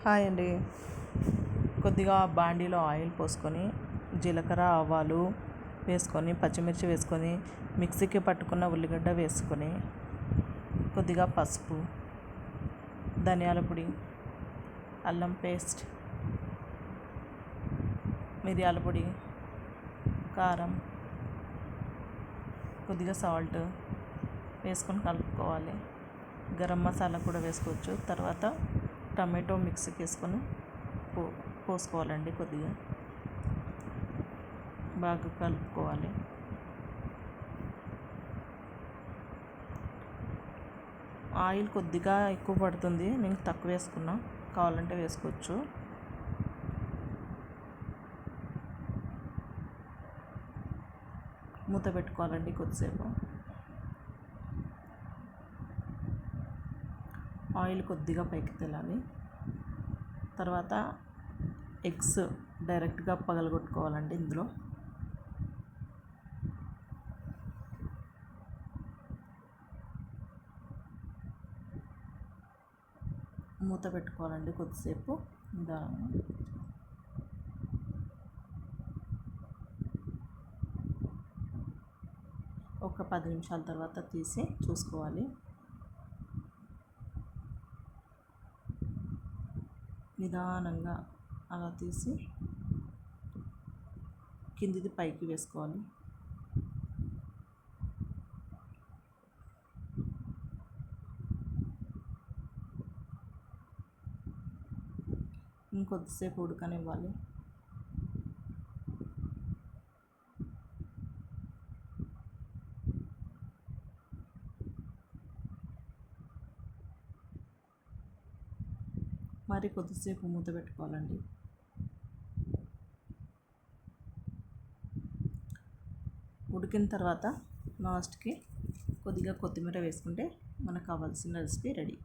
Hi అండి. కొద్దిగా బాండీలో ఆయిల్ పోసుకొని జీలకర్ర ఆవాలు వేసుకొని పచ్చిమిర్చి వేసుకొని మిక్సీకి పట్టుకున్న ఉల్లిగడ్డ వేసుకొని కొద్దిగా పసుపు, ధనియాల పొడి, అల్లం పేస్ట్, మిరియాల పొడి, కారం, కొద్దిగా సాల్ట్ వేసుకొని కలుపుకోవాలి. గరం మసాలా కూడా వేసుకోవచ్చు. తర్వాత టమాటో మిక్సీకి వేసుకొని పోసుకోవాలండి. కొద్దిగా బాగా కలుపుకోవాలి. ఆయిల్ కొద్దిగా ఎక్కువ పడుతుంది, నేను తక్కువ వేసుకున్నా, కావాలంటే వేసుకోవచ్చు. మూత పెట్టుకోవాలండి కొద్దిసేపు. ఆయిల్ కొద్దిగా పైకి తేలాలి. తర్వాత ఎగ్స్ డైరెక్ట్గా పగలగొట్టుకోవాలండి. ఇందులో మూత పెట్టుకోవాలండి కొద్దిసేపు నిదానంగా. ఒక 10 నిమిషాల తర్వాత తీసి చూసుకోవాలి. నిదానంగా అలా తీసి కిందిది పైకి వేసుకోవాలి. ఇంకొద్దిసేపు ఉడకనివ్వాలి. మరి కొద్దిసేపు మూత పెట్టుకోవాలండి. ఉడికిన తర్వాత లాస్ట్కి కొద్దిగా కొత్తిమీర వేసుకుంటే మనకు కావాల్సిన రెసిపీ రెడీ.